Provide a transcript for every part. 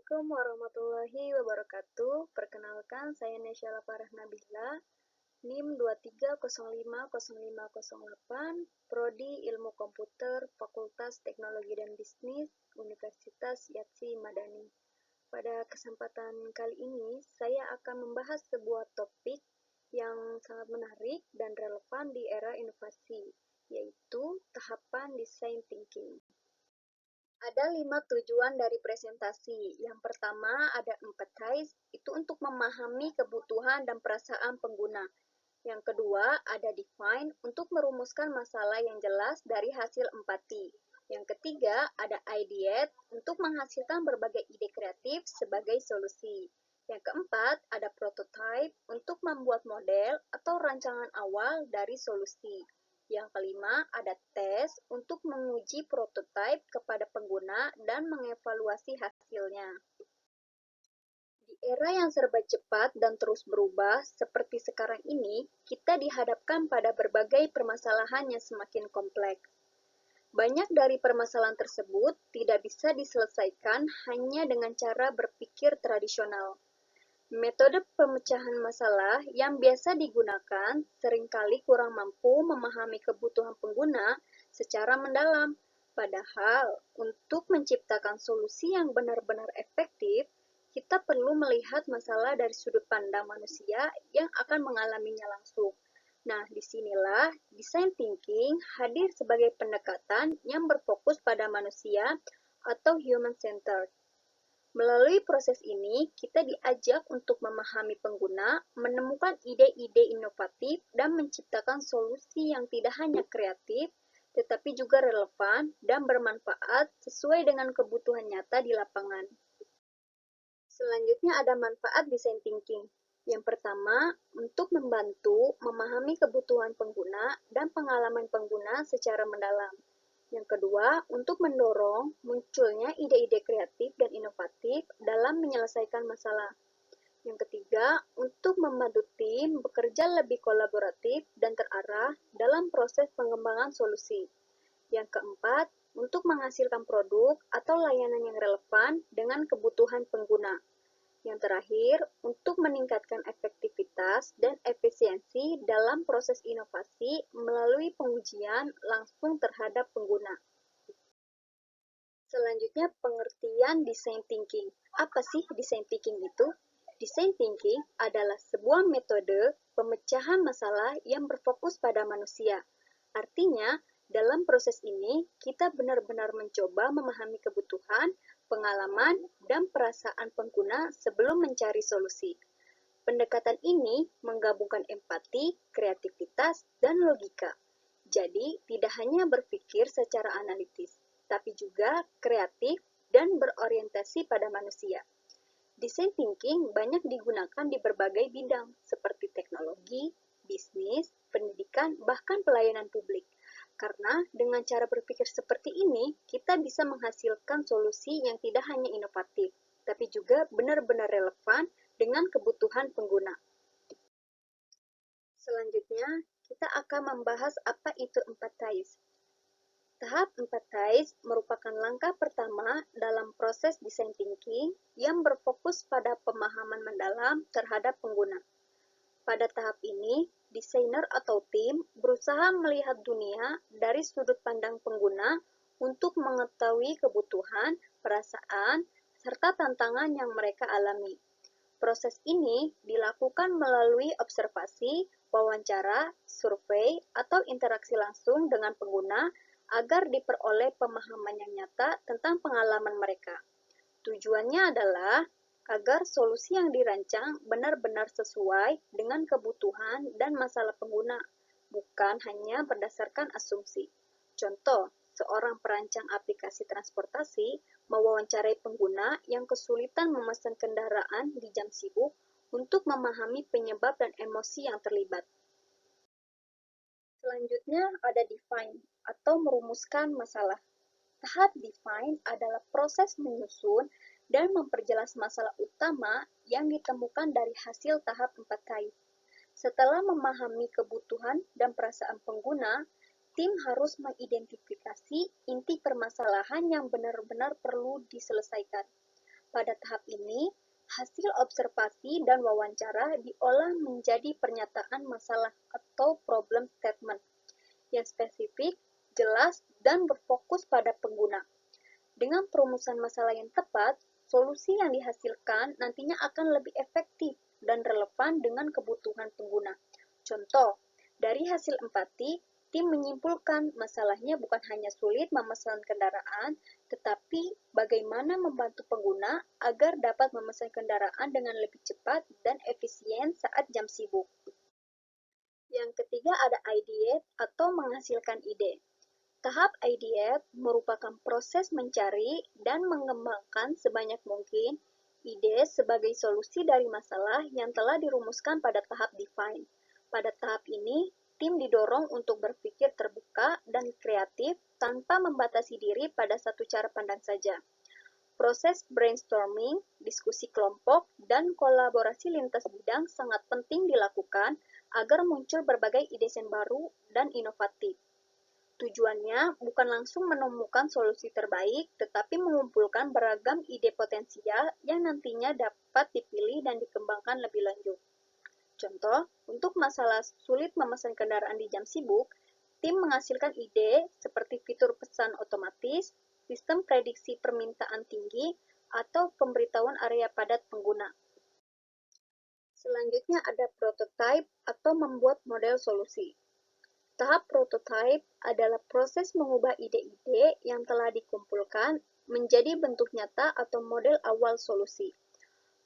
Assalamualaikum warahmatullahi wabarakatuh. Perkenalkan, saya Nesyala Farah Nabila, NIM 23050508, Prodi Ilmu Komputer, Fakultas Teknologi dan Bisnis, Universitas Yatsi Madani. Pada kesempatan kali ini, saya akan membahas sebuah topik yang sangat menarik dan relevan di era inovasi, yaitu tahapan design thinking. Ada 5 tujuan dari presentasi. Yang pertama ada empathize, itu untuk memahami kebutuhan dan perasaan pengguna. Yang kedua ada define, untuk merumuskan masalah yang jelas dari hasil empati. Yang ketiga ada ideate, untuk menghasilkan berbagai ide kreatif sebagai solusi. Yang keempat ada prototype, untuk membuat model atau rancangan awal dari solusi. Yang kelima, ada tes untuk menguji prototipe kepada pengguna dan mengevaluasi hasilnya. Di era yang serba cepat dan terus berubah seperti sekarang ini, kita dihadapkan pada berbagai permasalahan yang semakin kompleks. Banyak dari permasalahan tersebut tidak bisa diselesaikan hanya dengan cara berpikir tradisional. Metode pemecahan masalah yang biasa digunakan seringkali kurang mampu memahami kebutuhan pengguna secara mendalam. Padahal, untuk menciptakan solusi yang benar-benar efektif, kita perlu melihat masalah dari sudut pandang manusia yang akan mengalaminya langsung. Nah, disinilah design thinking hadir sebagai pendekatan yang berfokus pada manusia atau human-centered. Melalui proses ini, kita diajak untuk memahami pengguna, menemukan ide-ide inovatif, dan menciptakan solusi yang tidak hanya kreatif, tetapi juga relevan dan bermanfaat sesuai dengan kebutuhan nyata di lapangan. Selanjutnya ada manfaat design thinking. Yang pertama, untuk membantu memahami kebutuhan pengguna dan pengalaman pengguna secara mendalam. Yang kedua, untuk mendorong munculnya ide-ide kreatif dan inovatif dalam menyelesaikan masalah. Yang ketiga, untuk membantu tim bekerja lebih kolaboratif dan terarah dalam proses pengembangan solusi. Yang keempat, untuk menghasilkan produk atau layanan yang relevan dengan kebutuhan pengguna. Yang terakhir, untuk meningkatkan efektivitas dan efisiensi dalam proses inovasi melalui pengujian langsung terhadap pengguna. Selanjutnya, pengertian design thinking. Apa sih design thinking itu? Design thinking adalah sebuah metode pemecahan masalah yang berfokus pada manusia. Artinya, dalam proses ini, kita benar-benar mencoba memahami kebutuhan, pengalaman, dan perasaan pengguna sebelum mencari solusi. Pendekatan ini menggabungkan empati, kreativitas, dan logika. Jadi, tidak hanya berpikir secara analitis, tapi juga kreatif dan berorientasi pada manusia. Design thinking banyak digunakan di berbagai bidang, seperti teknologi, bisnis, pendidikan, bahkan pelayanan publik. Karena dengan cara berpikir seperti ini, kita bisa menghasilkan solusi yang tidak hanya inovatif, tapi juga benar-benar relevan dengan kebutuhan pengguna. Selanjutnya, kita akan membahas apa itu empathize. Tahap empathize merupakan langkah pertama dalam proses design thinking yang berfokus pada pemahaman mendalam terhadap pengguna. Pada tahap ini, desainer atau tim berusaha melihat dunia dari sudut pandang pengguna untuk mengetahui kebutuhan, perasaan, serta tantangan yang mereka alami. Proses ini dilakukan melalui observasi, wawancara, survei, atau interaksi langsung dengan pengguna agar diperoleh pemahaman yang nyata tentang pengalaman mereka. Tujuannya adalah agar solusi yang dirancang benar-benar sesuai dengan kebutuhan dan masalah pengguna, bukan hanya berdasarkan asumsi. Contoh, seorang perancang aplikasi transportasi mewawancarai pengguna yang kesulitan memesan kendaraan di jam sibuk untuk memahami penyebab dan emosi yang terlibat. Selanjutnya ada define atau merumuskan masalah. Tahap define adalah proses menyusun dan memperjelas masalah utama yang ditemukan dari hasil tahap empathize. Setelah memahami kebutuhan dan perasaan pengguna, tim harus mengidentifikasi inti permasalahan yang benar-benar perlu diselesaikan. Pada tahap ini, hasil observasi dan wawancara diolah menjadi pernyataan masalah atau problem statement yang spesifik, jelas, dan berfokus pada pengguna. Dengan perumusan masalah yang tepat, solusi yang dihasilkan nantinya akan lebih efektif dan relevan dengan kebutuhan pengguna. Contoh, dari hasil empati, tim menyimpulkan masalahnya bukan hanya sulit memesan kendaraan, tetapi bagaimana membantu pengguna agar dapat memesan kendaraan dengan lebih cepat dan efisien saat jam sibuk. Yang ketiga ada ideate atau menghasilkan ide. Tahap ideate merupakan proses mencari dan mengembangkan sebanyak mungkin ide sebagai solusi dari masalah yang telah dirumuskan pada tahap define. Pada tahap ini, tim didorong untuk berpikir terbuka dan kreatif tanpa membatasi diri pada satu cara pandang saja. Proses brainstorming, diskusi kelompok, dan kolaborasi lintas bidang sangat penting dilakukan agar muncul berbagai ide baru dan inovatif. Tujuannya bukan langsung menemukan solusi terbaik, tetapi mengumpulkan beragam ide potensial yang nantinya dapat dipilih dan dikembangkan lebih lanjut. Contoh, untuk masalah sulit memesan kendaraan di jam sibuk, tim menghasilkan ide seperti fitur pesan otomatis, sistem prediksi permintaan tinggi, atau pemberitahuan area padat pengguna. Selanjutnya ada prototype atau membuat model solusi. Tahap prototype adalah proses mengubah ide-ide yang telah dikumpulkan menjadi bentuk nyata atau model awal solusi.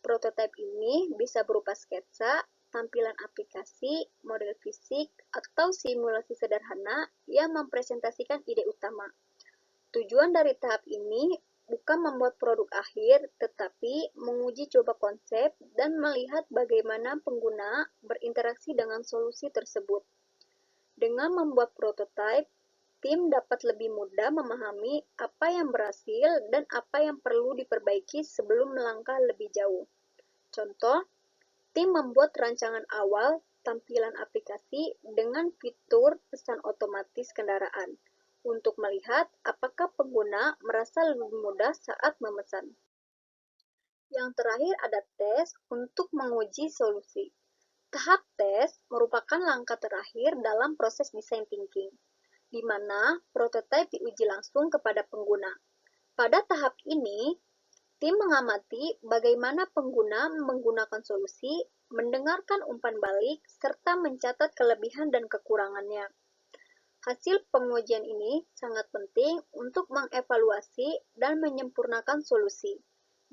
Prototype ini bisa berupa sketsa, tampilan aplikasi, model fisik, atau simulasi sederhana yang mempresentasikan ide utama. Tujuan dari tahap ini bukan membuat produk akhir, tetapi menguji coba konsep dan melihat bagaimana pengguna berinteraksi dengan solusi tersebut. Dengan membuat prototipe, tim dapat lebih mudah memahami apa yang berhasil dan apa yang perlu diperbaiki sebelum melangkah lebih jauh. Contoh, tim membuat rancangan awal tampilan aplikasi dengan fitur pesan otomatis kendaraan untuk melihat apakah pengguna merasa lebih mudah saat memesan. Yang terakhir ada tes untuk menguji solusi. Tahap tes merupakan langkah terakhir dalam proses design thinking, di mana prototipe diuji langsung kepada pengguna. Pada tahap ini, tim mengamati bagaimana pengguna menggunakan solusi, mendengarkan umpan balik, serta mencatat kelebihan dan kekurangannya. Hasil pengujian ini sangat penting untuk mengevaluasi dan menyempurnakan solusi.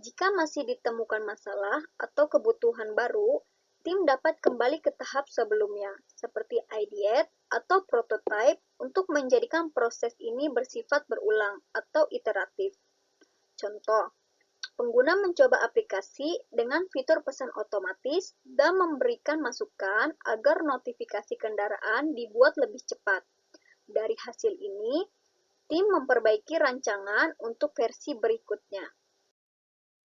Jika masih ditemukan masalah atau kebutuhan baru, tim dapat kembali ke tahap sebelumnya, seperti ideate atau prototype, untuk menjadikan proses ini bersifat berulang atau iteratif. Contoh, pengguna mencoba aplikasi dengan fitur pesan otomatis dan memberikan masukan agar notifikasi kendaraan dibuat lebih cepat. Dari hasil ini, tim memperbaiki rancangan untuk versi berikutnya.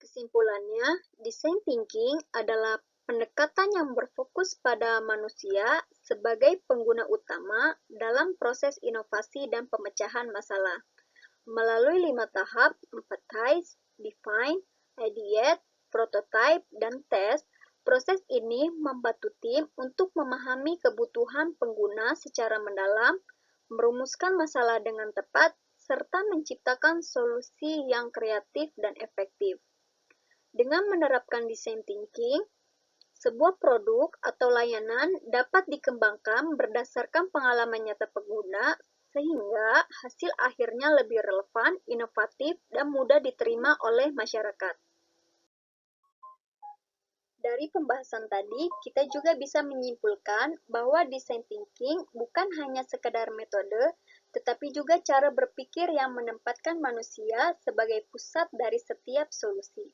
Kesimpulannya, design thinking adalah pendekatan yang berfokus pada manusia sebagai pengguna utama dalam proses inovasi dan pemecahan masalah. Melalui 5 tahap, empathize, define, ideate, prototype, dan test, proses ini membantu tim untuk memahami kebutuhan pengguna secara mendalam, merumuskan masalah dengan tepat, serta menciptakan solusi yang kreatif dan efektif. Dengan menerapkan design thinking, sebuah produk atau layanan dapat dikembangkan berdasarkan pengalaman nyata pengguna, sehingga hasil akhirnya lebih relevan, inovatif, dan mudah diterima oleh masyarakat. Dari pembahasan tadi, kita juga bisa menyimpulkan bahwa design thinking bukan hanya sekedar metode, tetapi juga cara berpikir yang menempatkan manusia sebagai pusat dari setiap solusi.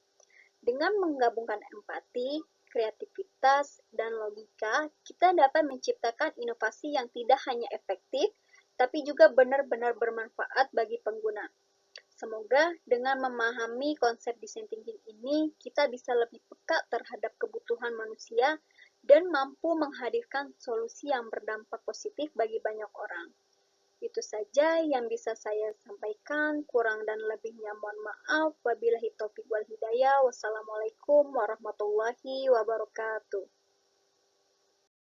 Dengan menggabungkan empati, kreativitas, dan logika, kita dapat menciptakan inovasi yang tidak hanya efektif, tapi juga benar-benar bermanfaat bagi pengguna. Semoga dengan memahami konsep design thinking ini, kita bisa lebih peka terhadap kebutuhan manusia dan mampu menghadirkan solusi yang berdampak positif bagi banyak orang. Itu saja yang bisa saya sampaikan. Kurang dan lebihnya mohon maaf. Wabillahi taufiq wal hidayah. Wassalamualaikum warahmatullahi wabarakatuh.